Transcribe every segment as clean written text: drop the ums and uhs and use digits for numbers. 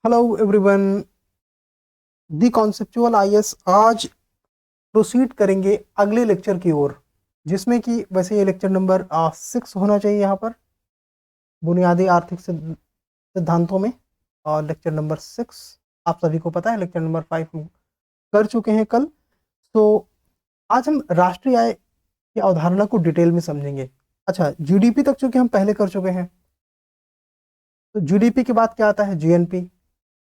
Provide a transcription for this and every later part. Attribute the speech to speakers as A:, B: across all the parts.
A: Hello everyone, दी conceptual IAS आज proceed करेंगे अगले लेक्चर की ओर, जिसमें कि वैसे ये लेक्चर नंबर 6 होना चाहिए यहाँ पर बुनियादी आर्थिक सिद्धांतों में। और लेक्चर नंबर 6 आप सभी को पता है, लेक्चर नंबर 5 हम कर चुके हैं कल। तो आज हम राष्ट्रीय आय की अवधारणा को डिटेल में समझेंगे। अच्छा, जीडीपी तक चूंकि हम पहले कर चुके हैं, तो जीडीपी के बाद क्या आता है? GNP.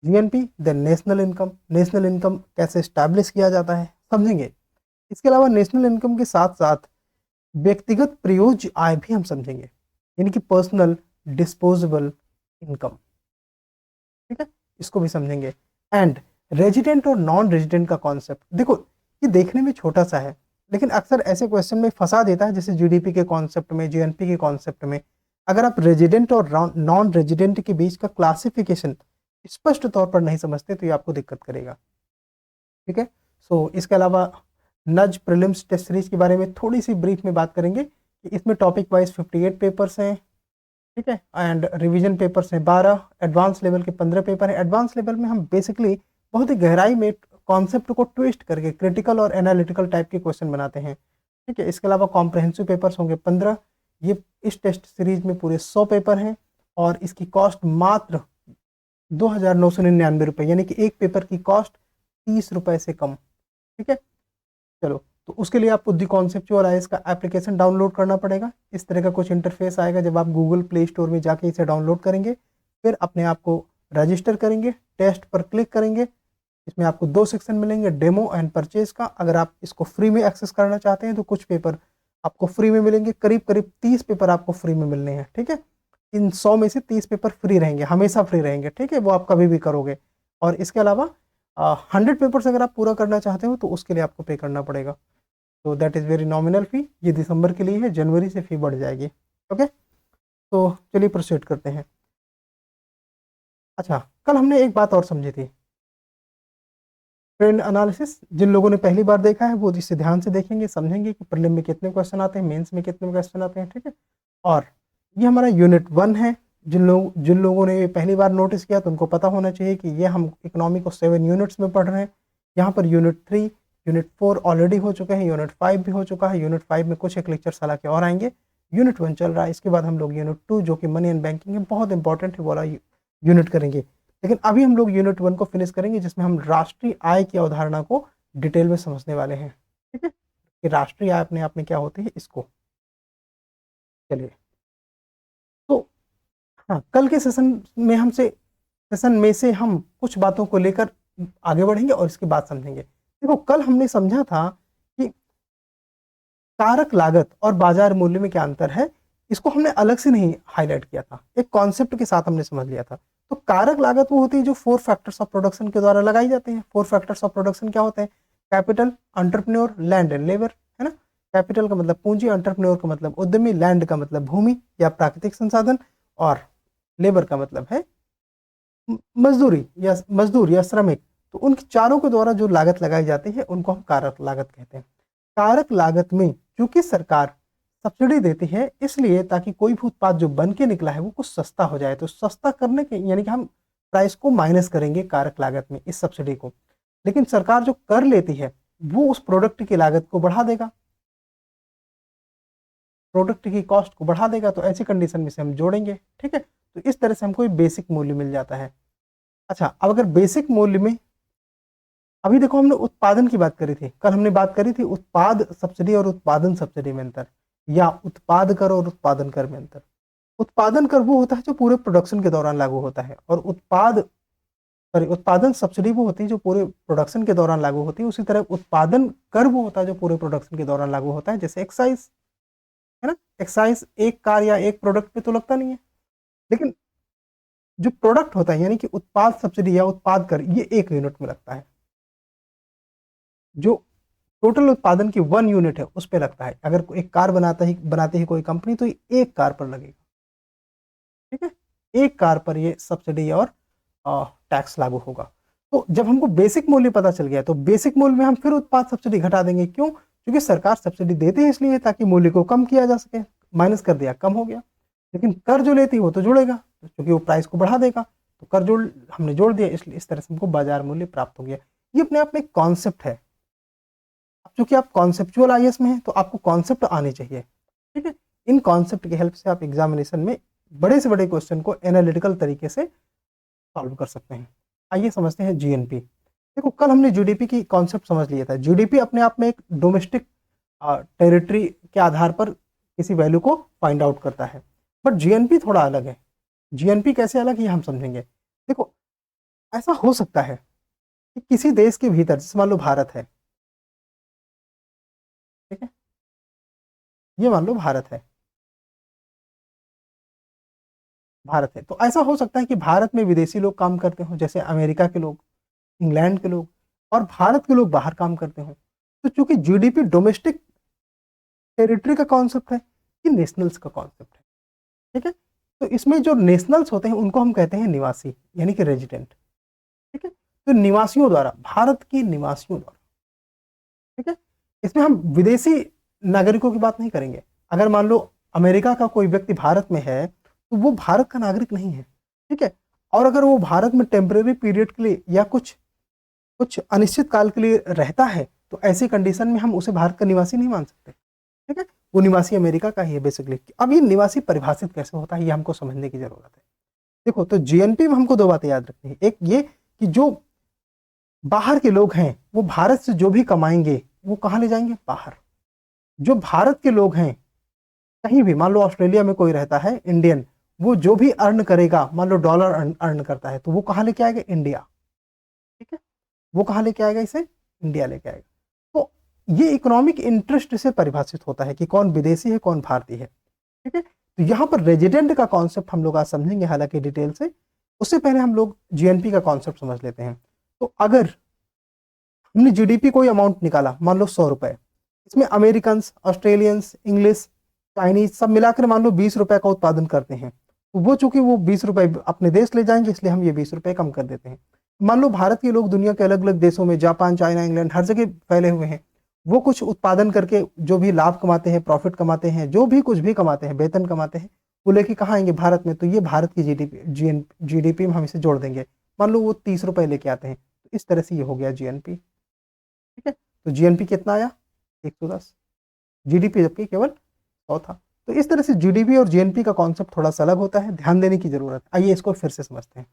A: GNP then national income. National income कैसे स्टैब्लिश किया जाता है समझेंगे। इसके अलावा नेशनल इनकम के साथ साथ व्यक्तिगत प्रयोज्य आय भी हम समझेंगे, यानी कि पर्सनल डिस्पोजेबल इनकम। ठीक है, इसको भी समझेंगे। एंड रेजिडेंट और नॉन रेजिडेंट का कॉन्सेप्ट, देखो ये देखने में छोटा सा है, लेकिन अक्सर ऐसे क्वेश्चन में फंसा देता है, जैसे जीडीपी के कॉन्सेप्ट में, जीएनपी के कॉन्सेप्ट में। अगर आप रेजिडेंट और नॉन रेजिडेंट के बीच का क्लासिफिकेशन स्पष्ट तौर पर नहीं समझते तो ये आपको दिक्कत करेगा। ठीक है, सो इसके अलावा नज प्रीलिम्स टेस्ट सीरीज के बारे में थोड़ी सी ब्रीफ में बात करेंगे कि इसमें टॉपिक वाइज 58 पेपर्स हैं। ठीक है, एंड रिवीजन पेपर्स हैं 12, एडवांस लेवल के 15 पेपर हैं। एडवांस लेवल में हम बेसिकली बहुत ही गहराई में कॉन्सेप्ट को ट्विस्ट करके क्रिटिकल और एनालिटिकल टाइप के क्वेश्चन बनाते हैं। ठीक है, इसके अलावा कॉम्प्रहेंसिव पेपर्स होंगे 15। ये इस टेस्ट सीरीज में पूरे 100 पेपर हैं और इसकी कॉस्ट मात्र 2,999 रुपये, यानी कि एक पेपर की कॉस्ट 30 रुपये से कम। ठीक है, चलो, तो उसके लिए आपको दी कॉन्सेप्चुअल आईएएस का एप्लीकेशन डाउनलोड करना पड़ेगा। इस तरह का कुछ इंटरफेस आएगा जब आप गूगल प्ले स्टोर में जाके इसे डाउनलोड करेंगे। फिर अपने आप को रजिस्टर करेंगे, टेस्ट पर क्लिक करेंगे। इसमें आपको 2 सेक्शन मिलेंगे, डेमो एंड परचेज का। अगर आप इसको फ्री में एक्सेस करना चाहते हैं तो कुछ पेपर आपको फ्री में मिलेंगे, करीब करीब 30 पेपर आपको फ्री में मिलने हैं। ठीक है, इन 100 में से 30 पेपर फ्री रहेंगे, हमेशा फ्री रहेंगे। ठीक है, वो आप कभी भी करोगे। और इसके अलावा 100 पेपर्स अगर आप पूरा करना चाहते हो तो उसके लिए आपको पे करना पड़ेगा। तो that is very nominal fee. ये दिसंबर के लिए है, जनवरी से फी बढ़ जाएगी। ओके, तो चलिए प्रोसीड करते हैं। अच्छा, कल हमने एक बात और समझी थी, ट्रेंड एनालिसिस। जिन लोगों ने पहली बार देखा है वो इसे ध्यान से देखेंगे, समझेंगे कि प्रीलिम में कितने क्वेश्चन आते हैं, मेंस में कितने क्वेश्चन आते हैं। ठीक है, और ये हमारा यूनिट 1 है। जिन लोगों ने ये पहली बार नोटिस किया तो उनको पता होना चाहिए कि ये हम इकोनॉमी को 7 यूनिट्स में पढ़ रहे हैं। यहाँ पर यूनिट 3, यूनिट 4 ऑलरेडी हो चुके हैं, यूनिट 5 भी हो चुका है। यूनिट 5 में कुछ एक लेक्चर साला के और आएंगे। यूनिट 1 चल रहा है, इसके बाद हम लोग यूनिट 2 जो कि मनी एंड बैंकिंग है, बहुत इंपॉर्टेंट है, वाला यूनिट करेंगे। लेकिन अभी हम लोग यूनिट 1 को फिनिश करेंगे, जिसमें हम राष्ट्रीय आय की अवधारणा को डिटेल में समझने वाले हैं। ठीक है, कि राष्ट्रीय आय अपने आप में क्या होती है, इसको चलिए। तो हाँ, कल के सेशन में से हम कुछ बातों को लेकर आगे बढ़ेंगे और इसके बाद समझेंगे। देखो, कल हमने समझा था कि कारक लागत और बाजार मूल्य में क्या अंतर है। इसको हमने अलग से नहीं हाईलाइट किया था, एक कॉन्सेप्ट के साथ हमने समझ लिया था। तो कारक लागत वो होती है जो 4 फैक्टर्स ऑफ प्रोडक्शन के द्वारा लगाई जाती है। 4 फैक्टर्स ऑफ प्रोडक्शन क्या होते हैं? Capital, entrepreneur, land and labour, है ना। कैपिटल का मतलब पूंजी, एंटरप्रेन्योर का मतलब उद्यमी, लैंड का मतलब भूमि या प्राकृतिक संसाधन, और लेबर का मतलब है मजदूर या श्रमिक। तो उन चारों के द्वारा जो लागत लगाई जाती है उनको हम कारक लागत कहते हैं। कारक लागत में चूंकि सरकार सब्सिडी देती है, इसलिए ताकि कोई भी उत्पाद जो बन के निकला है वो कुछ सस्ता हो जाए, तो सस्ता करने के यानी कि हम प्राइस को माइनस करेंगे कारक लागत में, इस सब्सिडी को। लेकिन सरकार जो कर लेती है वो उस प्रोडक्ट की लागत को बढ़ा देगा, प्रोडक्ट की कॉस्ट को बढ़ा देगा। तो ऐसी कंडीशन में से हम जोड़ेंगे। ठीक है, तो इस तरह से हमको एक बेसिक मूल्य मिल जाता है। अच्छा, अब अगर बेसिक मूल्य में, अभी देखो हमने उत्पादन की बात करी थी, कल हमने बात करी थी उत्पाद सब्सिडी और उत्पादन सब्सिडी में अंतर, या उत्पाद कर और उत्पादन कर में अंतर। उत्पादन कर वो होता है जो पूरे प्रोडक्शन के दौरान लागू होता है, और उत्पादन सब्सिडी वो होती है जो पूरे प्रोडक्शन के दौरान लागू होती है। उसी तरह उत्पादन कर वो होता है जो पूरे प्रोडक्शन के दौरान लागू होता है, जैसे एक्साइज, है ना। एक्साइज एक कार या एक प्रोडक्ट पे तो लगता नहीं है, लेकिन जो प्रोडक्ट होता है, यानी कि उत्पाद सब्सिडी या उत्पाद कर, ये 1 यूनिट में लगता है। जो टोटल उत्पादन की 1 यूनिट है उस पर लगता है। अगर एक कार बनाती है कोई कंपनी, तो ये 1 कार पर लगेगा। ठीक है, 1 कार पर ये सब्सिडी और टैक्स लागू होगा। तो जब हमको बेसिक मूल्य पता चल गया, तो बेसिक मूल्य में हम फिर उत्पाद सब्सिडी घटा देंगे। क्यों? क्योंकि सरकार सब्सिडी देती है इसलिए ताकि मूल्य को कम किया जा सके। माइनस कर दिया, कम हो गया। लेकिन कर जो लेती है वो तो जुड़ेगा, क्योंकि वो प्राइस को बढ़ा देगा। तो कर जोड़ हमने जोड़ दिया, इसलिए इस तरह से हमको बाजार मूल्य प्राप्त हो गया। ये अपने आप में एक कॉन्सेप्ट है। अब चूंकि आप कॉन्सेप्चुअल आईएएस में हैं तो आपको कॉन्सेप्ट आने चाहिए, ठीक है। इन कॉन्सेप्ट की हेल्प से आप एग्जामिनेशन में बड़े से बड़े क्वेश्चन को एनालिटिकल तरीके से सॉल्व कर सकते हैं। आइए समझते हैं जीएनपी। देखो कल हमने जीडीपी की कॉन्सेप्ट समझ लिया था। जीडीपी अपने आप में एक डोमेस्टिक टेरिटरी के आधार पर किसी वैल्यू को फाइंड आउट करता है, बट जीएनपी थोड़ा अलग है। जीएनपी कैसे अलग ये हम समझेंगे। देखो ऐसा हो सकता है कि किसी देश के भीतर, जैसे मान लो भारत है, ठीक है, ये मान लो भारत है, भारत है, तो ऐसा हो सकता है कि भारत में विदेशी लोग काम करते हो, जैसे अमेरिका के लोग, इंग्लैंड के लोग, और भारत के लोग बाहर काम करते हो। तो चूंकि जीडीपी डोमेस्टिक टेरिटरी का कॉन्सेप्ट है, ये नेशनल्स का कॉन्सेप्ट है, ठीक है। तो इसमें जो नेशनल्स होते हैं उनको हम कहते हैं निवासी, यानी कि रेजिडेंट, ठीक है। तो निवासियों द्वारा, भारत के निवासियों द्वारा, ठीक है। इसमें हम विदेशी नागरिकों की बात नहीं करेंगे। अगर मान लो अमेरिका का कोई व्यक्ति भारत में है तो वो भारत का नागरिक नहीं है, ठीक है। और अगर वो भारत में टेम्परेरी पीरियड के लिए या कुछ कुछ अनिश्चित काल के लिए रहता है तो ऐसी कंडीशन में हम उसे भारत का निवासी नहीं मान सकते, ठीक है। वो निवासी अमेरिका का ही है बेसिकली। अब ये निवासी परिभाषित कैसे होता है ये हमको समझने की जरूरत है। देखो तो जीएनपी में हमको दो बातें याद रखनी है। एक ये कि जो बाहर के लोग हैं वो भारत से जो भी कमाएंगे वो कहाँ ले जाएंगे, बाहर। जो भारत के लोग हैं कहीं भी, मान लो ऑस्ट्रेलिया में कोई रहता है इंडियन, वो जो भी अर्न करेगा, मान लो डॉलर अर्न करता है, तो वो कहाँ लेके आएगा, इंडिया, ठीक है। वो कहाँ लेके आएगा, इसे इंडिया लेके आएगा। तो ये इकोनॉमिक इंटरेस्ट से परिभाषित होता है कि कौन विदेशी है कौन भारतीय है, ठीक है। तो यहाँ पर रेजिडेंट का कॉन्सेप्ट हम लोग आज समझेंगे हालांकि डिटेल से। उससे पहले हम लोग जीएनपी का कॉन्सेप्ट समझ लेते हैं। तो अगर हमने जीडीपी कोई अमाउंट निकाला, मान लो 100 रुपए, इसमें अमेरिकन, ऑस्ट्रेलियंस, इंग्लिश, चाइनीज सब मिलाकर मान लो 20 रुपए का उत्पादन करते हैं, तो वो चूंकि वो 20 रुपए अपने देश ले जाएंगे इसलिए हम ये 20 रुपए कम कर देते हैं। मान लो भारत के लोग दुनिया के अलग अलग देशों में, जापान, चाइना, इंग्लैंड, हर जगह फैले हुए हैं, वो कुछ उत्पादन करके जो भी लाभ कमाते हैं, प्रॉफिट कमाते हैं, जो भी कुछ भी कमाते हैं, वेतन कमाते हैं, वो लेके कहाँ आएंगे, भारत में। तो ये भारत की जीडीपी में हम इसे जोड़ देंगे। मान लो वो 30 रुपए लेके आते हैं, तो इस तरह से ये हो गया जीएनपी, ठीक है। तो जीएनपी कितना आया, 110। जीडीपी जबकि केवल 100 था। तो इस तरह से जीडीपी और जीएनपी का कॉन्सेप्ट थोड़ा सा अलग होता है, ध्यान देने की जरूरत है। आइए इसको फिर से समझते हैं।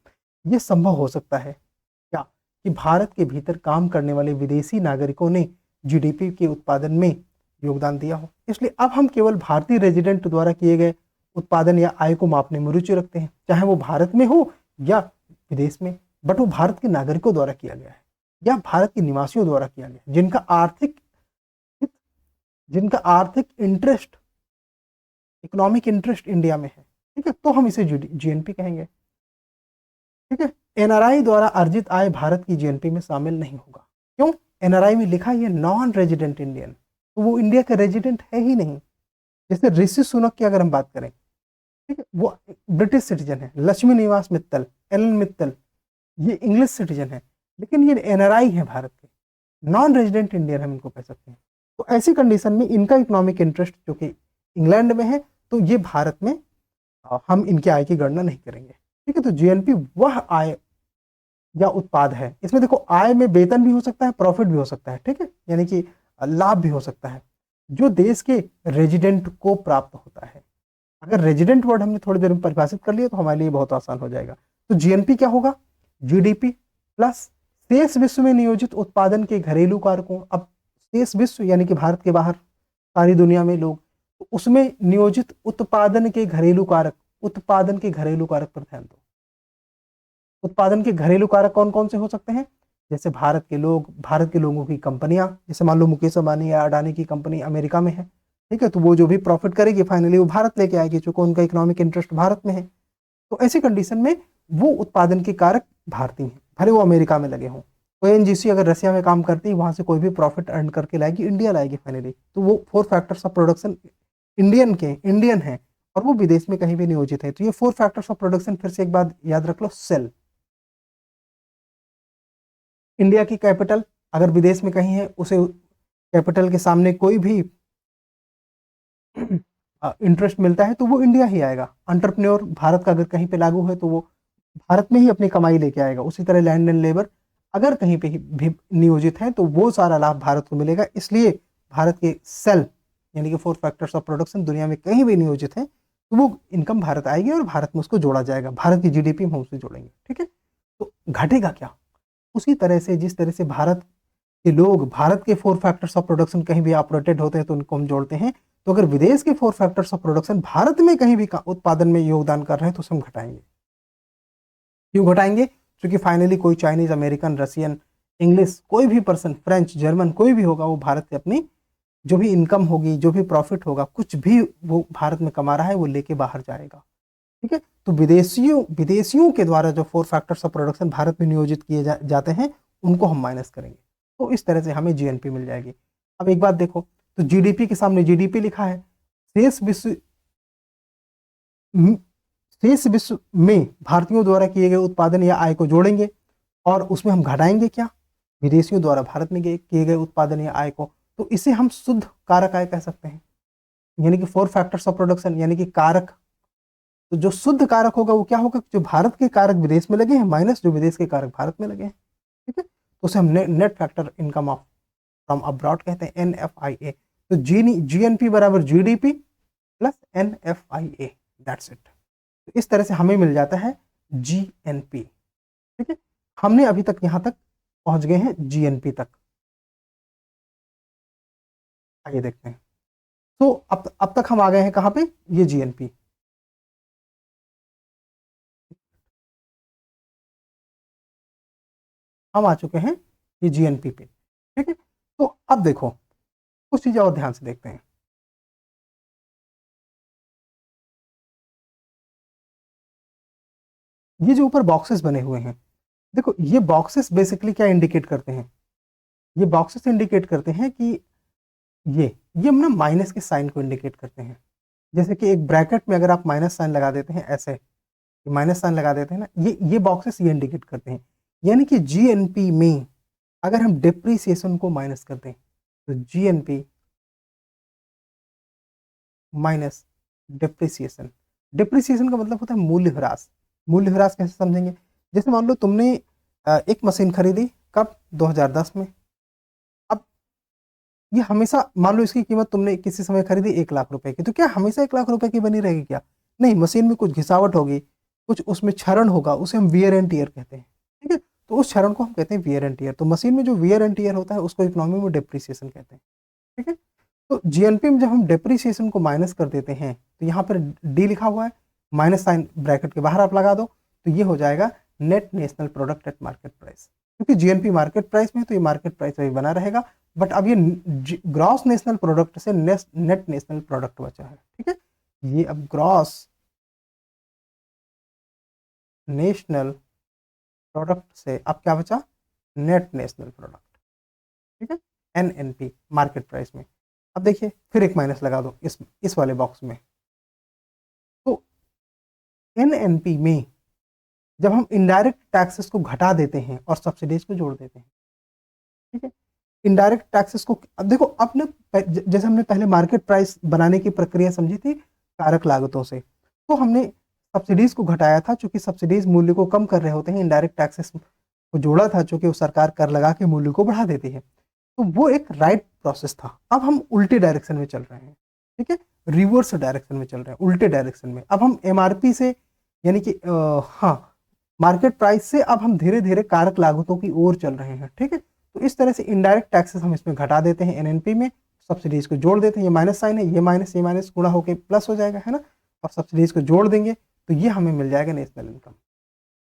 A: ये संभव हो सकता है क्या कि भारत के भीतर काम करने वाले विदेशी नागरिकों ने जीडीपी के उत्पादन में योगदान दिया हो, इसलिए अब हम केवल भारतीय रेजिडेंट द्वारा किए गए उत्पादन या आय को मापने में रुचि रखते हैं, चाहे वो भारत में हो या विदेश में, बट वो भारत के नागरिकों द्वारा किया गया है या भारत के निवासियों द्वारा किया गया, जिनका आर्थिक इंटरेस्ट, इकोनॉमिक इंटरेस्ट इंडिया में है, ठीक है। तो हम इसे जीएनपी कहेंगे, ठीक है। एनआरआई द्वारा अर्जित आय भारत की जीएनपी में शामिल नहीं होगा। क्यों, एनआरआई में लिखा है नॉन रेजिडेंट इंडियन, तो वो इंडिया का रेजिडेंट है ही नहीं। जैसे ऋषि सुनक की अगर हम बात करें, ठीक है, वो ब्रिटिश सिटीजन है। लक्ष्मी निवास मित्तल, एलन मित्तल, ये इंग्लिश सिटीजन है, लेकिन ये एनआरआई है भारत के, नॉन रेजिडेंट इंडियन हम इनको कह सकते हैं। तो ऐसी कंडीशन में इनका इकोनॉमिक इंटरेस्ट जो कि इंग्लैंड में है, तो ये भारत में हम इनके आय की गणना नहीं करेंगे, ठीक है। तो जीएनपी वह आय या उत्पाद है, इसमें देखो आय में वेतन भी हो सकता है, प्रॉफिट भी हो सकता है, ठीक है, यानी कि लाभ भी हो सकता है, जो देश के रेजिडेंट को प्राप्त होता है। अगर रेजिडेंट वर्ड हमने थोड़ी देर में परिभाषित कर लिया तो हमारे लिए बहुत आसान हो जाएगा। तो जीएनपी क्या होगा, जीडीपी प्लस शेष विश्व में नियोजित उत्पादन के घरेलू कारकों। अब शेष विश्व यानी कि भारत के बाहर सारी दुनिया में लोग, तो उसमें नियोजित उत्पादन के घरेलू कारक, उत्पादन के घरेलू कारक पर ध्यान दो। उत्पादन के घरेलू कारक कौन कौन से हो सकते हैं, जैसे भारत के लोग, भारत के लोगों की कंपनियां, जैसे मान लो मुकेश अंबानी या अडानी की कंपनी अमेरिका में है, ठीक है, तो वो जो भी प्रॉफिट करेगी फाइनली वो भारत लेके आएगी, चूंकि उनका इकोनॉमिक इंटरेस्ट भारत में है। तो ऐसी कंडीशन में वो उत्पादन के कारक भारतीय हैं, भले वो अमेरिका में लगे हों। ओएनजीसी अगर रसिया में काम करती है, वहां से कोई भी प्रॉफिट अर्न करके लाएगी, इंडिया लाएगी फाइनली, तो वो 4 फैक्टर्स ऑफ प्रोडक्शन इंडियन है और वो विदेश में कहीं भी नियोजित है। तो ये 4 फैक्टर्स ऑफ प्रोडक्शन फिर से एक बात याद रख लो, सेल, इंडिया की कैपिटल अगर विदेश में कहीं है, उसे कैपिटल के सामने कोई भी इंटरेस्ट मिलता है तो वो इंडिया ही आएगा। एंटरप्रेन्योर भारत का अगर कहीं पे लागू है तो वो भारत में ही अपनी कमाई लेके आएगा। उसी तरह लैंड एंड लेबर अगर कहीं पे भी नियोजित है तो वो सारा लाभ भारत को मिलेगा। इसलिए भारत के सेल यानी कि 4 फैक्टर्स ऑफ प्रोडक्शन दुनिया में कहीं भी नियोजित है तो वो इनकम भारत आएगी और भारत में उसको जोड़ा जाएगा, भारत की जीडीपी में हम उससे जोड़ेंगे। ठीक है, तो घटेगा क्या? उसी तरह से जिस तरह से भारत के लोग भारत के 4 फैक्टर्स ऑफ प्रोडक्शन कहीं भी ऑपरेटेड होते हैं तो उनको हम जोड़ते हैं, तो अगर विदेश के 4 फैक्टर्स ऑफ प्रोडक्शन भारत में कहीं भी उत्पादन में योगदान कर रहे हैं तो उसे हम घटाएंगे। क्यों घटाएंगे? क्योंकि फाइनली कोई चाइनीज, अमेरिकन, रशियन, इंग्लिश, कोई भी पर्सन, फ्रेंच, जर्मन, कोई भी होगा, वो भारत से अपनी जो भी इनकम होगी, जो भी प्रॉफिट होगा, कुछ भी वो भारत में कमा रहा है वो लेके बाहर जाएगा। ठीक है, तो विदेशियों के द्वारा जो 4 फैक्टर्स ऑफ प्रोडक्शन भारत में नियोजित किए जाते हैं उनको हम माइनस करेंगे, तो इस तरह से हमें जीएनपी मिल जाएगी। अब एक बात देखो, तो जीडीपी के सामने जीडीपी लिखा है, शेष विश्व शेष विश्व में भारतीयों द्वारा किए गए उत्पादन या आय को जोड़ेंगे और उसमें हम घटाएंगे क्या? विदेशियों द्वारा भारत में किए गए उत्पादन या आय को, तो इसे हम शुद्ध कारक आय कह सकते हैं, यानी कि 4 फैक्टर्स ऑफ प्रोडक्शन यानी कि कारक। तो जो शुद्ध कारक होगा वो क्या होगा? जो भारत के कारक विदेश में लगे हैं माइनस जो विदेश के कारक भारत में लगे हैं। ठीक है, तो उसे हम net factor income of from abroad कहते हैं, NFIA। तो जीएनपी बराबर GDP plus NFIA, that's it. तो इस तरह से हमें मिल जाता है जीएनपी। ठीक है, हमने अभी तक यहां तक पहुंच गए हैं जीएनपी तक। आइए देखते हैं, तो अब तक हम आ गए हैं कहां पे? ये जीएनपी। हम आ चुके हैं ये जीएनपी पे। ठीक है, तो अब देखो कुछ चीजें और ध्यान से देखते हैं। ये जो ऊपर बॉक्सेस बने हुए हैं, देखो ये बॉक्सेस बेसिकली क्या इंडिकेट करते हैं? ये बॉक्सेस इंडिकेट करते हैं कि ये हम ना माइनस के साइन को इंडिकेट करते हैं। जैसे कि एक ब्रैकेट में अगर आप माइनस साइन लगा देते हैं, ऐसे माइनस साइन लगा देते हैं ना, ये बॉक्सेस ये इंडिकेट करते हैं। यानी कि जीएनपी में अगर हम डिप्रिसिएशन को माइनस करते हैं तो जीएनपी माइनस डिप्रिसिएशन। डिप्रिसिएशन का मतलब होता है मूल्य ह्रास। मूल्य ह्रास कैसे समझेंगे? जैसे मान लो तुमने एक मशीन खरीदी, कब? 2010 में। अब ये हमेशा मान लो इसकी कीमत तुमने किसी समय खरीदी 1 लाख रुपए की, तो क्या हमेशा 1 लाख रुपए की बनी रहेगी क्या? नहीं, मशीन में कुछ घिसावट होगी, कुछ उसमें क्षरण होगा, उसे हम वियर एंड टीयर कहते हैं। ठीक है, तो उस क्षरण को हम कहते हैं वियर एंड टीयर। तो मशीन में जो वियर एंड टीयर होता है उसको इकोनॉमी में डिप्रिसिएशन कहते हैं। ठीक है, तो जीएनपी में जब हम डिप्रिसिएशन को माइनस कर देते हैं तो यहाँ पर डी लिखा हुआ है, माइनस साइन ब्रैकेट के बाहर आप लगा दो, तो ये हो जाएगा net national product at market price. क्योंकि जीएनपी मार्केट प्राइस में है तो ये मार्केट प्राइस वही बना रहेगा, बट अब ये ग्रॉस नेशनल प्रोडक्ट से नेट नेशनल प्रोडक्ट बचा है। ठीक है, ये अब ग्रॉस नेशनल प्रोडक्ट से अब क्या बचा? Net national product. ठीक है, NNP मार्केट प्राइस में। अब देखिए फिर एक माइनस लगा दो इस वाले बॉक्स में, तो NNP में जब हम इनडायरेक्ट टैक्सेस को घटा देते हैं और सब्सिडीज को जोड़ देते हैं, ठीक है, इनडायरेक्ट टैक्सेस को अब देखो, अपने जैसे हमने पहले मार्केट प्राइस बनाने की प्रक्रिया समझी थी कारक लागतों से, तो हमने सब्सिडीज को घटाया था, चूंकि सब्सिडीज मूल्य को कम कर रहे होते हैं, इनडायरेक्ट टैक्सेस को जोड़ा था चूंकि वो सरकार कर लगा के मूल्य को बढ़ा देती है। तो वो एक राइट प्रोसेस था। अब हम उल्टे डायरेक्शन में चल रहे हैं। ठीक है, रिवर्स डायरेक्शन में चल रहे हैं, उल्टे डायरेक्शन में। अब हम एमआरपी से यानी कि हाँ, मार्केट प्राइस से अब हम धीरे धीरे कारक लागतों की ओर चल रहे हैं। ठीक है, तो इस तरह से इनडायरेक्ट टैक्सेस हम इसमें घटा देते हैं एनएनपी में, सब्सिडीज को जोड़ देते हैं। ये माइनस साइन है, ये माइनस गुणा होकर प्लस हो जाएगा, है ना, और सब्सिडीज को जोड़ देंगे तो ये हमें मिल जाएगा नेशनल इनकम।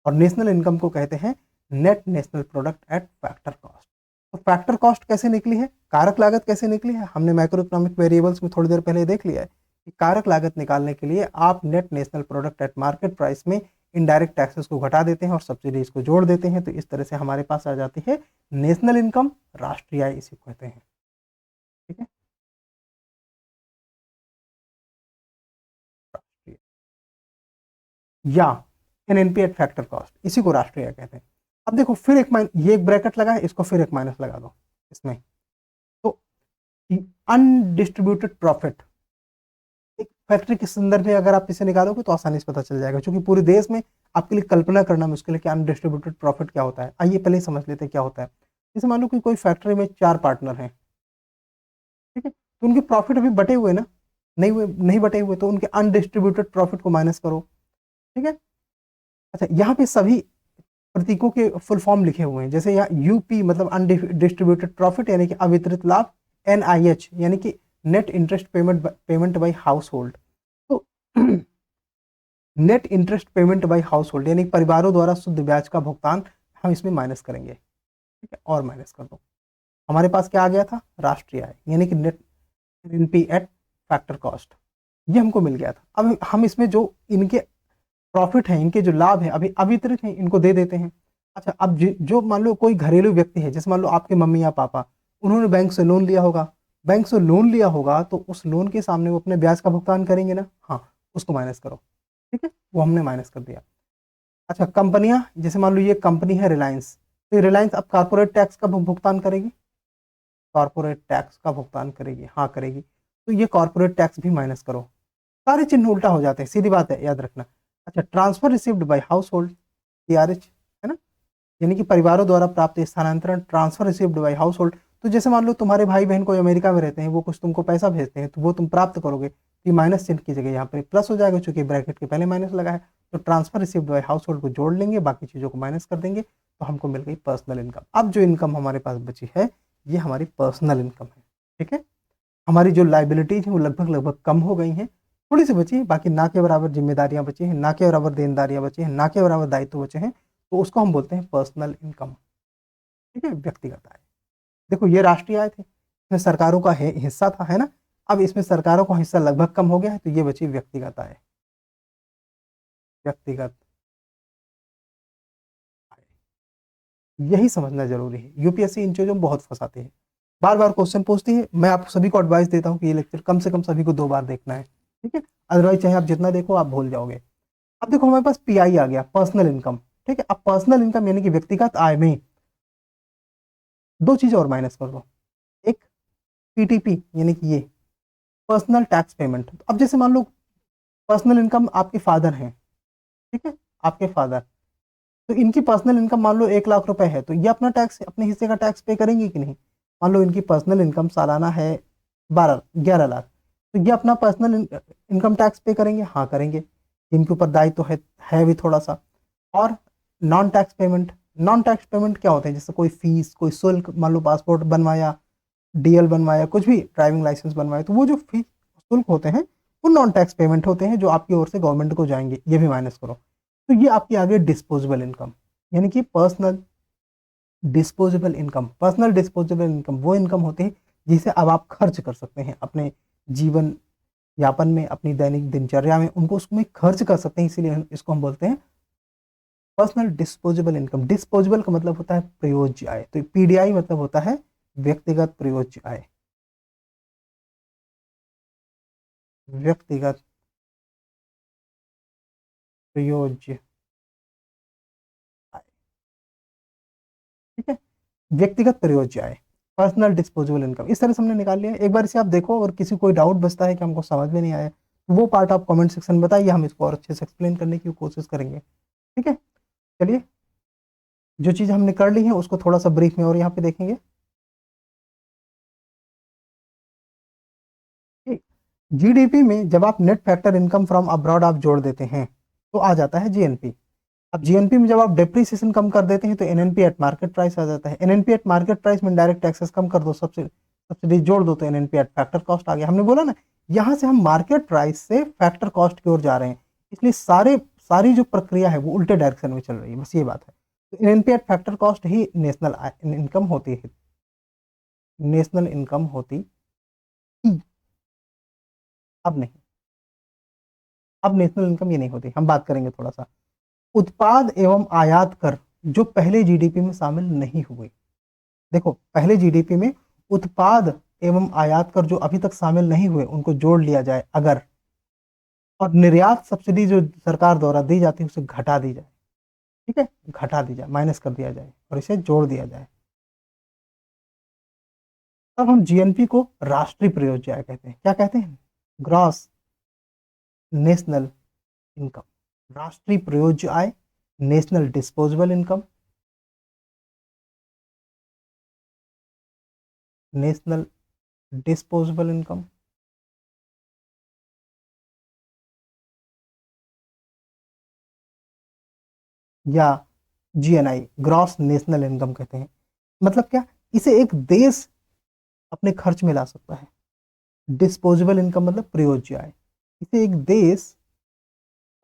A: और नेशनल इनकम को कहते हैं net national product at factor cost. तो फैक्टर कॉस्ट कैसे निकली है, कारक लागत कैसे निकली है, हमने मैक्रो इकोनॉमिक वेरिएबल्स में थोड़ी देर पहले देख लिया है कि कारक लागत निकालने के लिए आप net national product at market price में इनडायरेक्ट टैक्सेस को घटा देते हैं और सब्सिडीज को जोड़ देते हैं, तो इस तरह से हमारे पास आ जाती है नेशनल इनकम, राष्ट्रीय आय इसी को कहते हैं। ठीक है, या एनएनपी एट फैक्टर कॉस्ट, इसी को राष्ट्रीय आय कहते हैं। अब देखो फिर ये एक ब्रैकेट लगा है, इसको फिर एक माइनस लगा दो इसमें, तो अनडिस्ट्रीब्यूटेड प्रॉफिट, एक फैक्ट्री के संदर्भ में अगर आप इसे निकालोगे तो आसानी से पता चल जाएगा, क्योंकि पूरे देश में आपके लिए कल्पना करना मुश्किल है कि अनडिस्ट्रीब्यूटेड प्रॉफिट क्या होता है। आइए पहले समझ लेते हैं क्या होता है। जैसे मान लो कि कोई फैक्ट्री में 4 पार्टनर हैं, ठीक है, तो उनके प्रॉफिट अभी बटे हुए ना, नहीं बटे हुए, तो उनके अनडिस्ट्रीब्यूटेड प्रॉफिट को माइनस करो, ठीक है। अच्छा, यहाँ पे सभी प्रतीकों के फुल फॉर्म लिखे हुए हैं, जैसे यहाँ यूपी मतलब अनडिस्ट्रीब्यूटेड प्रॉफिट यानी कि अवितरित लाभ, एनआईएच यानी कि net interest payment by household. तो net interest payment by household यानी परिवारों द्वारा शुद्ध ब्याज का भुगतान हम इसमें माइनस करेंगे, ठीक है, और माइनस कर दो। हमारे पास क्या आ गया था, राष्ट्रीय आय यानी कि net NP eight factor cost, ये हमको मिल गया था। अब हम इसमें जो इनके प्रॉफिट है, इनके जो लाभ है अभी अवितरित हैं, इनको दे देते हैं। अच्छा, अब जो मान लो कोई घरेलू व्यक्ति है, जैसे मान लो आपके मम्मी या पापा, उन्होंने बैंक से लोन लिया होगा, बैंक से लोन लिया होगा तो उस लोन के सामने वो अपने ब्याज का भुगतान करेंगे ना, हाँ, उसको माइनस करो, ठीक है, वो हमने माइनस कर दिया। अच्छा, कंपनियां, जैसे मान लो ये कंपनी है रिलायंस, तो रिलायंस अब कॉर्पोरेट टैक्स का भुगतान करेगी, कॉर्पोरेट टैक्स का भुगतान करेगी, हाँ करेगी, तो ये कॉर्पोरेट टैक्स भी माइनस करो। सारे चिन्ह उल्टा हो जाते हैं, सीधी बात है, याद रखना। अच्छा, transfer received by house hold, TRH, है ना, यानी कि परिवारों द्वारा प्राप्त स्थानांतरण, transfer received by house hold. तो जैसे मान लो तुम्हारे भाई बहन कोई अमेरिका में रहते हैं, वो कुछ तुमको पैसा भेजते हैं, तो वो तुम प्राप्त करोगे, तो माइनस चिन्ह की जगह यहाँ पर प्लस हो जाएगा, चूंकि ब्रैकेट के पहले माइनस लगा है। तो transfer received by house hold को जोड़ लेंगे, बाकी चीज़ों को माइनस कर देंगे, तो हमको मिल गई पर्सनल इनकम। अब जो इनकम हमारे पास बची है, ये हमारी पर्सनल इनकम है, ठीक है। हमारी जो लाइबिलिटीज है वो लगभग लगभग कम हो गई हैं, थोड़ी सी बची है, बाकी ना के बराबर जिम्मेदारियां बची हैं, ना के बराबर देनदारियां बची हैं, ना के बराबर दायित्व बचे हैं, तो उसको हम बोलते हैं पर्सनल इनकम, ठीक है, व्यक्तिगत आय। देखो ये राष्ट्रीय आय थे, इसमें सरकारों का हिस्सा था, है ना। अब इसमें सरकारों का हिस्सा लगभग कम हो गया है, तो ये बची व्यक्तिगत आय, व्यक्तिगत आय। यही समझना जरूरी है, यूपीएससी इन चीजों में बहुत फंसाते हैं, बार बार क्वेश्चन पूछती है। मैं आप सभी को एडवाइस देता हूँ कि ये लेक्चर कम से कम सभी को 2 बार देखना है, ठीक है, अदरवाइज चाहे आप जितना देखो आप भूल जाओगे। अब देखो हमारे पास पीआई आ गया, पर्सनल इनकम, ठीक है। अब पर्सनल इनकम यानी कि व्यक्तिगत आय में 2 चीज और माइनस कर दो, एक पीटीपी यानी कि ये पर्सनल टैक्स पेमेंट। अब जैसे मान लो पर्सनल इनकम आपके फादर हैं, ठीक है, आपके फादर, तो इनकी पर्सनल इनकम मान लो 1 लाख रुपए है, तो ये अपना टैक्स, अपने हिस्से का टैक्स पे करेंगे कि नहीं। मान लो इनकी पर्सनल इनकम सालाना है 11 लाख, तो ये अपना पर्सनल इनकम टैक्स पे करेंगे, हाँ करेंगे, इनके ऊपर दायित्व है भी थोड़ा सा। और non tax payment, non tax payment क्या होते हैं, जैसे कोई फीस, कोई शुल्क, मान लो पासपोर्ट बनवाया, डीएल बनवाया, कुछ भी, ड्राइविंग लाइसेंस बनवाया, तो वो जो फीस शुल्क होते हैं वो नॉन टैक्स पेमेंट होते हैं, जो आपकी ओर से गवर्नमेंट को जाएंगे, ये भी माइनस करो। तो ये आपकी आ गई डिस्पोजेबल इनकम, यानी कि personal disposable income. Personal disposable income वो इनकम होती है जिसे अब आप खर्च कर सकते हैं अपने जीवन यापन में, अपनी दैनिक दिनचर्या में, उनको उसमें खर्च कर सकते हैं, इसीलिए इसको हम बोलते हैं पर्सनल डिस्पोजेबल इनकम। डिस्पोजेबल का मतलब होता है प्रयोज्य आय, तो पीडीआई मतलब होता है व्यक्तिगत प्रयोज्य आय, व्यक्तिगत प्रयोज्य आय, ठीक है, व्यक्तिगत प्रयोज्य आय, पर्सनल डिस्पोजेबल इनकम, इस तरह से हमने निकाल लिया। एक बार इसे आप देखो, अगर किसी कोई डाउट बचता है कि हमको समझ में नहीं आया, तो वो पार्ट आप कमेंट सेक्शन में बताइए, हम इसको और अच्छे से एक्सप्लेन करने की कोशिश करेंगे, ठीक है। चलिए, जो चीज़ हमने कर ली है उसको थोड़ा सा ब्रीफ में और यहाँ पे देखेंगे। जीडीपी में जब आप net factor income from abroad आप जोड़ देते हैं तो आ जाता है जीएनपी। अब जीएनपी में जब आप डेप्रिसिएशन कम कर देते हैं तो एनएनपी एट मार्केट प्राइस आ जाता है। एनएनपी एट मार्केट प्राइस में डायरेक्ट टैक्सेस कम कर दो, सब्सिडी जोड़ दो, तो एनएनपी एट फैक्टर कॉस्ट आ गया। हमने बोला ना, यहाँ से हम मार्केट प्राइस से फैक्टर कॉस्ट की ओर जा रहे हैं, इसलिए सारी जो प्रक्रिया है वो उल्टे डायरेक्शन में चल रही है, बस ये बात है। तो एनएनपी एट फैक्टर कॉस्ट ही नेशनल इनकम होती है, नेशनल इनकम होती थी। अब नहीं, अब नेशनल इनकम ये नहीं होती, हम बात करेंगे थोड़ा सा। उत्पाद एवं आयात कर जो पहले जीडीपी में शामिल नहीं हुए, देखो पहले जीडीपी में उत्पाद एवं आयात कर जो अभी तक शामिल नहीं हुए उनको जोड़ लिया जाए अगर, और निर्यात सब्सिडी जो सरकार द्वारा दी जाती है उसे घटा दी जाए, ठीक है, घटा दी जाए, माइनस कर दिया जाए और इसे जोड़ दिया जाए, तब हम जीएनपी को राष्ट्रीय प्रयोज्य आय कहते हैं। क्या कहते हैं, ग्रॉस नेशनल इनकम, राष्ट्रीय प्रयोज्य आय, national disposable income, national disposable income, या जीएनआई, ग्रॉस नेशनल इनकम कहते हैं। मतलब क्या, इसे एक देश अपने खर्च में ला सकता है। डिस्पोजेबल इनकम मतलब प्रयोज्य आय, इसे एक देश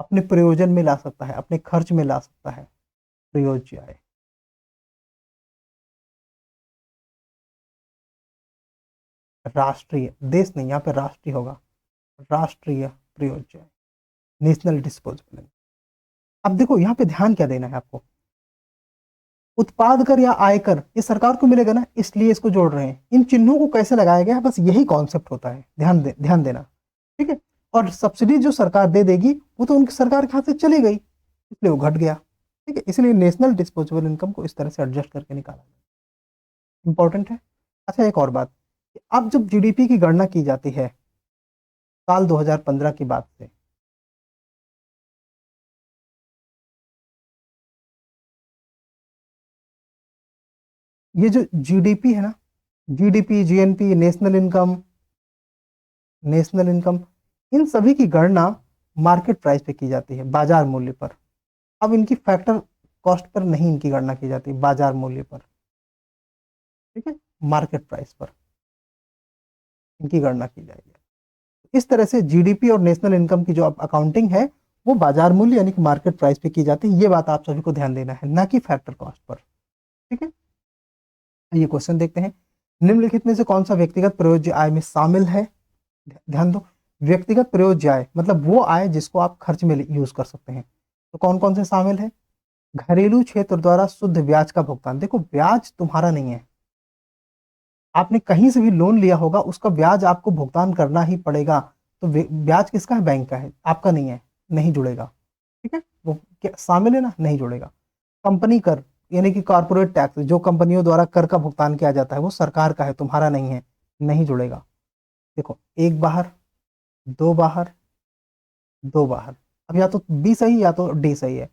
A: अपने प्रयोजन में ला सकता है, अपने खर्च में ला सकता है, प्रयोज्य आय। राष्ट्रीय, देश नहीं, यहाँ पे राष्ट्रीय होगा, राष्ट्रीय प्रयोज्य आय, नेशनल डिस्पोजेबल। अब देखो यहाँ पे ध्यान क्या देना है आपको, उत्पाद कर या आयकर ये सरकार को मिलेगा ना, इसलिए इसको जोड़ रहे हैं। इन चिन्हों को कैसे लगाया गया है, बस यही कॉन्सेप्ट होता है, ध्यान देना, ठीक है। और सब्सिडी जो सरकार दे देगी वो तो उनकी सरकार के हाथ से चली गई, इसलिए वो घट गया, ठीक है। इसलिए नेशनल डिस्पोजेबल इनकम को इस तरह से एडजस्ट करके निकाला गया, इंपॉर्टेंट है। अच्छा एक और बात, अब जब जीडीपी की गणना की जाती है साल 2015 की बात से, ये जो जीडीपी है ना, जीडीपी, जीएनपी, नेशनल इनकम, इन सभी की गणना मार्केट प्राइस पे की जाती है, बाजार मूल्य पर। अब इनकी फैक्टर कॉस्ट पर नहीं इनकी गणना की जाती, बाजार मूल्य पर, ठीक है, मार्केट प्राइस पर इनकी गणना की जाएगी। इस तरह से जीडीपी और नेशनल इनकम की जो अकाउंटिंग है वो बाजार मूल्य यानी कि मार्केट प्राइस पे की जाती है। ये बात आप सभी को ध्यान देना है, ना कि फैक्टर कॉस्ट पर, ठीक है। ये क्वेश्चन देखते हैं, निम्नलिखित में से कौन सा व्यक्तिगत प्रयोज्य आय में शामिल है। ध्यान दो, व्यक्तिगत प्रयोज्य आय मतलब वो आय जिसको आप खर्च में यूज कर सकते हैं। तो कौन कौन से शामिल है, घरेलू क्षेत्र द्वारा शुद्ध ब्याज का भुगतान। देखो ब्याज तुम्हारा नहीं है, आपने कहीं से भी लोन लिया होगा उसका ब्याज आपको भुगतान करना ही पड़ेगा। तो ब्याज किसका है, बैंक का है, आपका नहीं है, नहीं जुड़ेगा, ठीक है। वो क्या शामिल है ना, नहीं जुड़ेगा। कंपनी कर यानी कि कॉर्पोरेट टैक्स, जो कंपनियों द्वारा कर का भुगतान किया जाता है वो सरकार का है, तुम्हारा नहीं है, नहीं जुड़ेगा। देखो एक बाहर, दो बाहर, दो बाहर, अब या तो बी सही या तो डी सही है।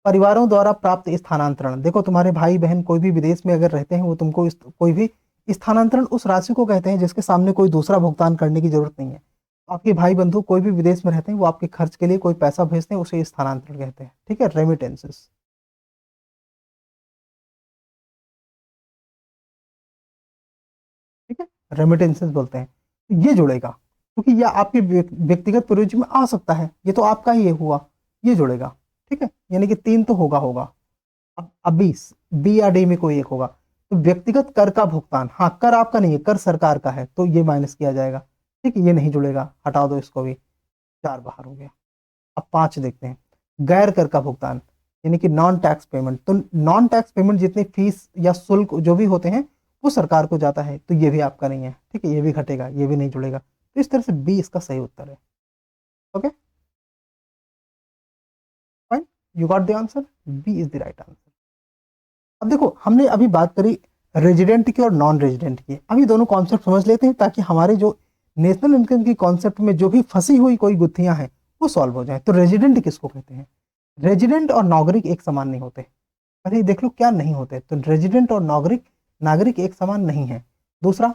A: परिवारों द्वारा प्राप्त स्थानांतरण, देखो तुम्हारे भाई बहन कोई भी विदेश में अगर रहते हैं वो तुमको कोई भी स्थानांतरण उस राशि को कहते हैं जिसके सामने कोई दूसरा भुगतान करने की जरूरत नहीं है। आपके भाई बंधु कोई भी विदेश में रहते हैं वो आपके खर्च के लिए कोई पैसा भेजते हैं, उसे स्थानांतरण कहते हैं, ठीक है, रेमिटेंसेस, ठीक है, रेमिटेंसेस बोलते हैं। ये जुड़ेगा क्योंकि ये आपके व्यक्तिगत प्रयोजन में आ सकता है, ये तो आपका ही ये हुआ, ये जुड़ेगा, ठीक है। यानी कि तीन तो होगा होगा। अब बी या डी में कोई एक होगा। तो व्यक्तिगत कर का भुगतान, हाँ कर आपका नहीं है, कर सरकार का है, तो ये माइनस किया जाएगा, ठीक है, ये नहीं जुड़ेगा, हटा दो इसको भी, चार बाहर हो गया। अब पांच देखते हैं, गैर कर का भुगतान यानी कि नॉन टैक्स पेमेंट। तो नॉन टैक्स पेमेंट जितनी फीस या शुल्क जो भी होते हैं वो सरकार को जाता है, तो ये भी आपका नहीं है, ठीक है, ये भी घटेगा, ये भी नहीं जुड़ेगा। तो इस तरह से बी इसका सही उत्तर है। Okay fine, you got the answer, B is the right answer. अब देखो हमने अभी बात करी रेजिडेंट की और नॉन रेजिडेंट की, अभी दोनों कॉन्सेप्ट समझ लेते हैं ताकि हमारे जो नेशनल इनकम की कॉन्सेप्ट में जो भी फंसी हुई कोई गुत्थियां हैं वो सॉल्व हो जाए। तो रेजिडेंट किसको कहते हैं, रेजिडेंट और नागरिक एक समान नहीं होते। अरे देख लो क्या नहीं होते, तो रेजिडेंट और नागरिक, नागरिक एक समान नहीं है। दूसरा,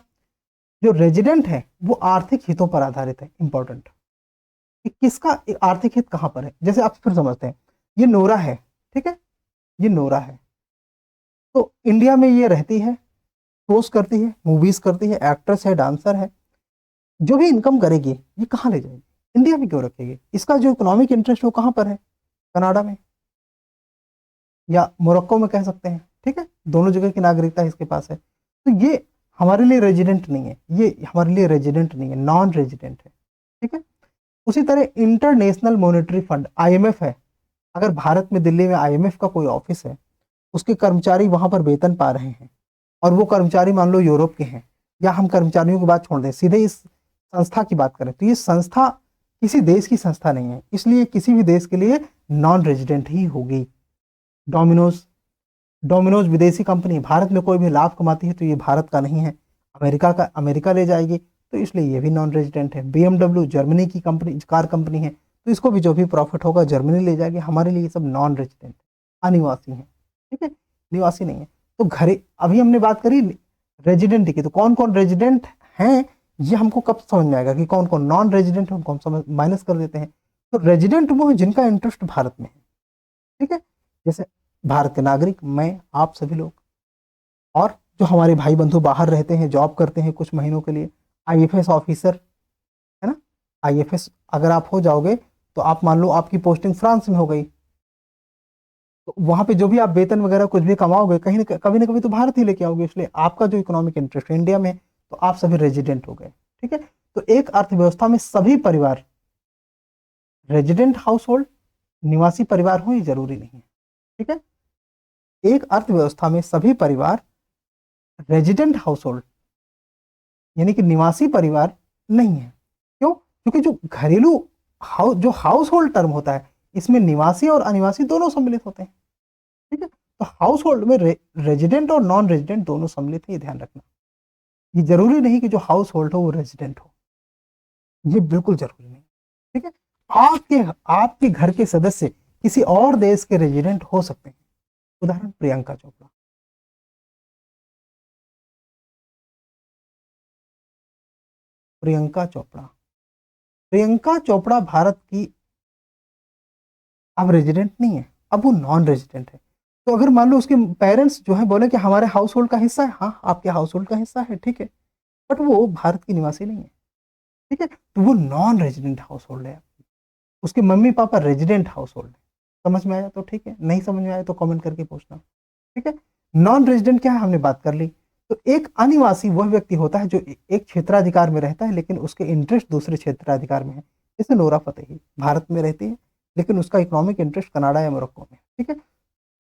A: जो रेजिडेंट है वो आर्थिक हितों पर आधारित है, इंपॉर्टेंट, कि किसका आर्थिक हित कहां पर है। जैसे आप फिर समझते हैं, ये नोरा है, ठीक है, ये नोरा है, तो इंडिया में ये रहती है, शोज करती है, मूवीज करती है, एक्ट्रेस है, डांसर है, जो भी इनकम करेगी ये कहाँ ले जाएगी, इंडिया में क्यों रखेगी, इसका जो इकोनॉमिक इंटरेस्ट है वो कहाँ पर है, कनाडा में या मोरक्को में कह सकते हैं, ठीक है, दोनों जगह की नागरिकता इसके पास है। तो ये हमारे लिए रेजिडेंट नहीं है, ये हमारे लिए रेजिडेंट नहीं है, नॉन रेजिडेंट है, ठीक है। उसी तरह इंटरनेशनल मॉनेटरी फंड आईएमएफ है, अगर भारत में दिल्ली में आईएमएफ का कोई ऑफिस है, उसके कर्मचारी वहां पर वेतन पा रहे हैं और वो कर्मचारी मान लो यूरोप के हैं, या हम कर्मचारियों की बात छोड़ दें सीधे इस संस्था की बात करें, तो ये संस्था किसी देश की संस्था नहीं है, इसलिए किसी भी देश के लिए नॉन रेजिडेंट ही होगी। डोमिनोज, डोमिनोज विदेशी कंपनी, भारत में कोई भी लाभ कमाती है तो ये भारत का नहीं है, अमेरिका का, अमेरिका ले जाएगी, तो इसलिए ये भी नॉन रेजिडेंट है। BMW जर्मनी की कंपनी, कार कंपनी है, तो इसको भी जो भी प्रॉफिट होगा जर्मनी ले जाएगी। हमारे लिए ये सब नॉन रेजिडेंट, अनिवासी है, ठीक है, निवासी नहीं है। तो घरे अभी हमने बात करी रेजिडेंट की, तो कौन कौन रेजिडेंट हैं ये हमको कब समझ में आएगा कि कौन कौन नॉन रेजिडेंट है, उनको हम समझ माइनस कर देते हैं। तो रेजिडेंट वो है जिनका इंटरेस्ट भारत में है, ठीक है, जैसे भारत के नागरिक, मैं, आप सभी लोग, और जो हमारे भाई बंधु बाहर रहते हैं, जॉब करते हैं कुछ महीनों के लिए, IFS ऑफिसर, है ना, IFS अगर आप हो जाओगे तो आप मान लो आपकी पोस्टिंग फ्रांस में हो गई, तो वहां पे जो भी आप वेतन वगैरह कुछ भी कमाओगे कहीं ना कभी तो भारत ही लेके आओगे, इसलिए आपका जो इकोनॉमिक इंटरेस्ट है इंडिया में, तो आप सभी रेजिडेंट हो गए, ठीक है। तो एक अर्थव्यवस्था में सभी परिवार रेजिडेंट हाउस होल्ड, निवासी परिवार हो, ये जरूरी नहीं है, ठीक है। एक अर्थव्यवस्था में सभी परिवार रेजिडेंट हाउस होल्ड यानी कि निवासी परिवार नहीं है। क्यों? क्योंकि जो घरेलू जो हाउस होल्ड टर्म होता है, इसमें निवासी और अनिवासी दोनों सम्मिलित होते हैं, ठीक है। तो हाउस होल्ड में रेजिडेंट और नॉन रेजिडेंट दोनों सम्मिलित है, ये ध्यान रखना। ये जरूरी नहीं कि जो हाउस होल्ड हो वो रेजिडेंट हो, ये बिल्कुल जरूरी नहीं, ठीक है। आपके आपके घर के सदस्य किसी और देश के रेजिडेंट हो सकते हैं। उदाहरण प्रियंका चोपड़ा, प्रियंका चोपड़ा, प्रियंका चोपड़ा भारत की अब रेजिडेंट नहीं है, अब वो नॉन रेजिडेंट है। तो अगर मान लो उसके पेरेंट्स जो है बोले कि हमारे हाउस होल्ड का हिस्सा है, हाँ आपके हाउस होल्ड का हिस्सा है, ठीक है, बट वो भारत की निवासी नहीं है, ठीक है, तो वो नॉन रेजिडेंट हाउस होल्ड है। उसके mummy papa resident house hold है। समझ में आया तो ठीक है, नहीं समझ में आया तो कमेंट करके पूछना, ठीक है। नॉन रेजिडेंट क्या है हमने बात कर ली। तो एक अनिवासी वह व्यक्ति होता है जो एक क्षेत्राधिकार में रहता है लेकिन उसके इंटरेस्ट दूसरे क्षेत्राधिकार में है। जैसे नोरा फतेही भारत में रहती है लेकिन उसका इकोनॉमिक इंटरेस्ट कनाडा या मोरक्को में, ठीक है।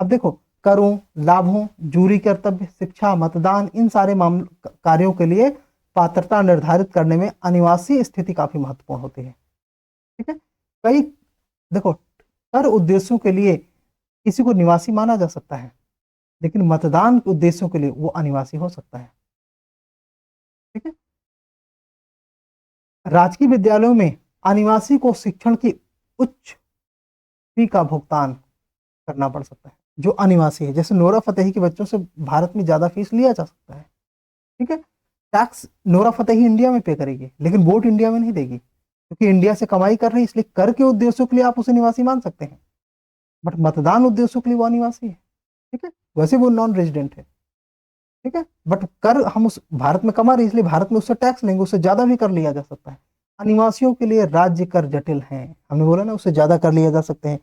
A: अब देखो, करों, लाभों, जूरी कर्तव्य, शिक्षा, मतदान, इन सारे मामलों कार्यों के लिए पात्रता निर्धारित करने में अनिवासी स्थिति काफी महत्वपूर्ण होती है, ठीक है। कई देखो, कर उद्देश्यों के लिए किसी को निवासी माना जा सकता है लेकिन मतदान के उद्देश्यों के लिए वो अनिवासी हो सकता है, ठीक है। राजकीय विद्यालयों में अनिवासी को शिक्षण की उच्च फी का भुगतान करना पड़ सकता है जो अनिवासी है। जैसे नोरा फतेही के बच्चों से भारत में ज्यादा फीस लिया जा सकता है, ठीक है। टैक्स नोरा फतेही इंडिया में पे करेगी लेकिन वोट इंडिया में नहीं देगी, क्योंकि इंडिया से कमाई कर रही है, इसलिए कर के उद्देश्यों के लिए आप उसे निवासी मान सकते हैं, बट मतदान उद्देश्यों के लिए वो अनिवासी है, ठीक है। वैसे वो नॉन रेजिडेंट है, ठीक है, बट कर हम उस भारत में कमा रहे हैं इसलिए भारत में उससे टैक्स लेंगे, उससे ज्यादा भी कर लिया जा सकता है। अनिवासियों के लिए राज्य कर जटिल है, हमने बोला ना, उससे ज्यादा कर लिया जा सकते हैं,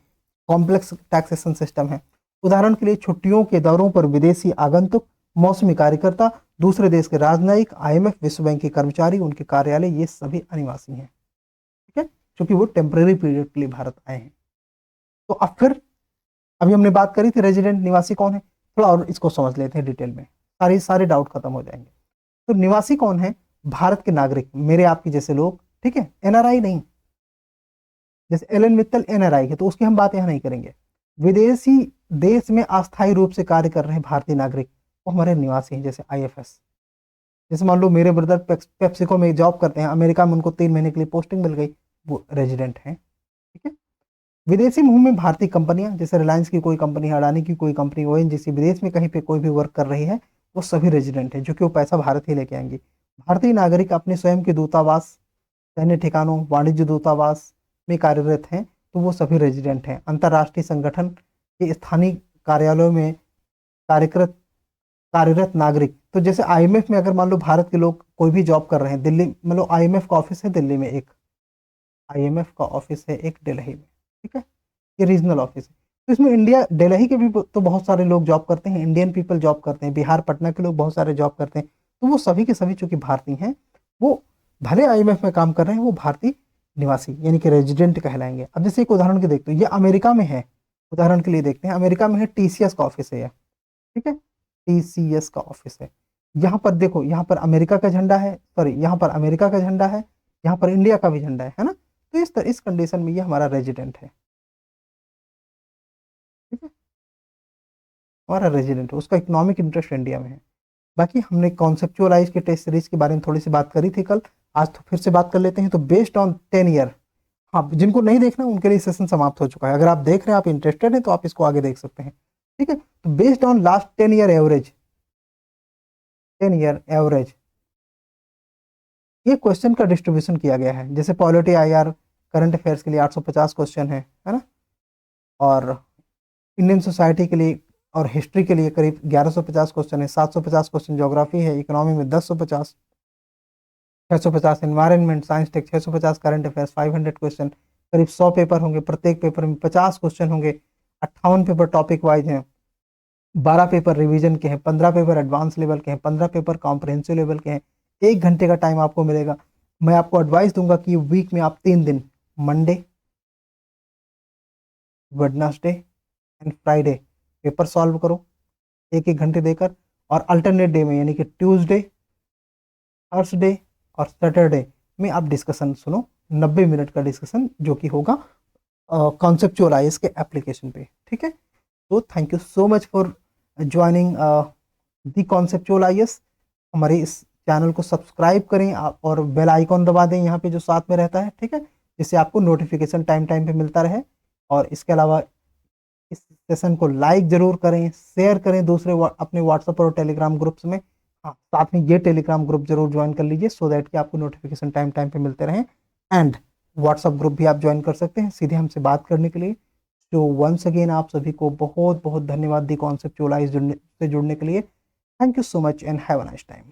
A: कॉम्प्लेक्स टैक्सेशन सिस्टम है। उदाहरण के लिए छुट्टियों के दौरों पर विदेशी आगंतुक, मौसमी कार्यकर्ता, दूसरे देश के राजनयिक, IMF विश्व बैंक के कर्मचारी, उनके कार्यालय, ये सभी अनिवासी हैं, ठीक है, क्योंकि वो टेम्पररी पीरियड के लिए भारत आए हैं। तो अब फिर अभी हमने बात करी थी रेजिडेंट निवासी कौन है, थोड़ा और इसको समझ लेते हैं डिटेल में, सारे सारे डाउट खत्म हो जाएंगे। तो निवासी कौन है? भारत के नागरिक, मेरे आपके जैसे लोग, ठीक है, NRI नहीं। जैसे एलन मित्तल NRI है तो उसकी हम बात यहाँ नहीं करेंगे। विदेशी देश में अस्थायी रूप से कार्य कर रहे भारतीय नागरिक वो हमारे निवासी हैं, जैसे IFS। जैसे मान लो मेरे ब्रदर पेप्सिको में जॉब करते हैं, अमेरिका में उनको 3 महीने के लिए पोस्टिंग मिल गई, वो रेजिडेंट हैं, ठीक है। विदेशी मुंह में भारतीय कंपनियां, जैसे रिलायंस की कोई कंपनी, अडानी की कोई कंपनी, ONGC विदेश में कहीं पे कोई भी वर्क कर रही है, वो सभी रेजिडेंट है, जो कि वो पैसा भारत ही लेके आएंगे। भारतीय नागरिक अपने स्वयं के दूतावास, सैन्य ठिकानों, वाणिज्य दूतावास में कार्यरत हैं, तो वो सभी रेजिडेंट हैं। अंतर्राष्ट्रीय संगठन के स्थानीय कार्यालयों में कार्यरत कार्यरत नागरिक, तो जैसे IMF में अगर मान लो भारत के लोग कोई भी जॉब कर रहे हैं, दिल्ली मतलब IMF का ऑफिस है दिल्ली में, एक IMF का ऑफिस है एक दिल्ली में, ठीक है, ये रीजनल ऑफिस है। तो इसमें इंडिया दिल्ली के भी तो बहुत सारे लोग जॉब करते हैं, इंडियन पीपल जॉब करते हैं, बिहार पटना के लोग बहुत सारे जॉब करते हैं, तो वो सभी के सभी चूंकि भारतीय हैं, वो भले IMF में काम कर रहे हैं, वो भारतीय निवासी यानी कि रेजिडेंट कहलाएंगे। अब जैसे एक उदाहरण के देखते हो, ये अमेरिका में है, उदाहरण के लिए देखते हैं, अमेरिका में है TCS का ऑफिस है, ठीक है, TCS का ऑफिस है। यहाँ पर देखो, यहाँ पर अमेरिका का झंडा है, सॉरी यहाँ पर अमेरिका का झंडा है, यहाँ पर इंडिया का भी झंडा है ना। तो इस कंडीशन में ये हमारा रेजिडेंट है, ठीक है, हमारा रेजिडेंट है, उसका इकोनॉमिक इंटरेस्ट इंडिया में है। बाकी हमने कॉन्सेप्चुअलाइज के टेस्ट सीरीज के बारे में थोड़ी सी बात करी थी कल, आज तो फिर से बात कर लेते हैं। तो बेस्ड ऑन 10 ईयर, हाँ जिनको नहीं देखना उनके लिए सेशन समाप्त हो चुका है। अगर आप देख रहे हैं, आप इंटरेस्टेड हैं, तो आप इसको आगे देख सकते हैं। ठीक है, तो based on last 10 year average, 10 year average ये क्वेश्चन का डिस्ट्रीब्यूशन किया गया है। जैसे पॉलिटी आईआर करंट अफेयर्स के लिए 850 क्वेश्चन है ना, और इंडियन सोसाइटी के लिए और हिस्ट्री के लिए करीब 1150 क्वेश्चन है, 750 क्वेश्चन ज्योग्राफी है, इकोनॉमी में 1050, 650 environment science tech, 650 current affairs, 500 question, करीब 100 पेपर होंगे, प्रत्येक पेपर में 50 क्वेश्चन होंगे, 58 पेपर टॉपिक वाइज हैं, 12 पेपर रिवीजन के हैं, 15 पेपर एडवांस लेवल के हैं, 15 पेपर कॉम्प्रहेंसिव लेवल के हैं। 1 घंटे का टाइम आपको मिलेगा। मैं आपको एडवाइस दूंगा कि वीक में आप 3 दिन, Monday, Wednesday and Friday paper solve करो 1-1 घंटे देकर, और अल्टरनेट डे में यानी कि ट्यूसडे, थर्सडे और सैटरडे में आप डिस्कशन सुनो, 90 मिनट का डिस्कशन जो कि होगा कॉन्सेप्चुअल आईएएस के एप्लीकेशन पे। ठीक है, तो thank you so much for joining the conceptual IAS. हमारे इस चैनल को सब्सक्राइब करें और बेल आइकॉन दबा दें यहाँ पे जो साथ में रहता है। ठीक है, जिससे आपको नोटिफिकेशन टाइम टाइम पे मिलता रहे। और इसके अलावा इस सेशन को लाइक जरूर करें, शेयर करें दूसरे अपने व्हाट्सएप और टेलीग्राम ग्रुप्स में। हाँ, साथ में ये टेलीग्राम ग्रुप जरूर ज्वाइन कर लीजिए, सो दैट कि आपको नोटिफिकेशन टाइम टाइम पे मिलते रहें। एंड व्हाट्सएप ग्रुप भी आप ज्वाइन कर सकते हैं सीधे हमसे बात करने के लिए। तो वंस अगेन आप सभी को बहुत बहुत धन्यवाद दी कॉन्सेप्चुअलाइज से जुड़ने के लिए। Thank you so much and have a nice time.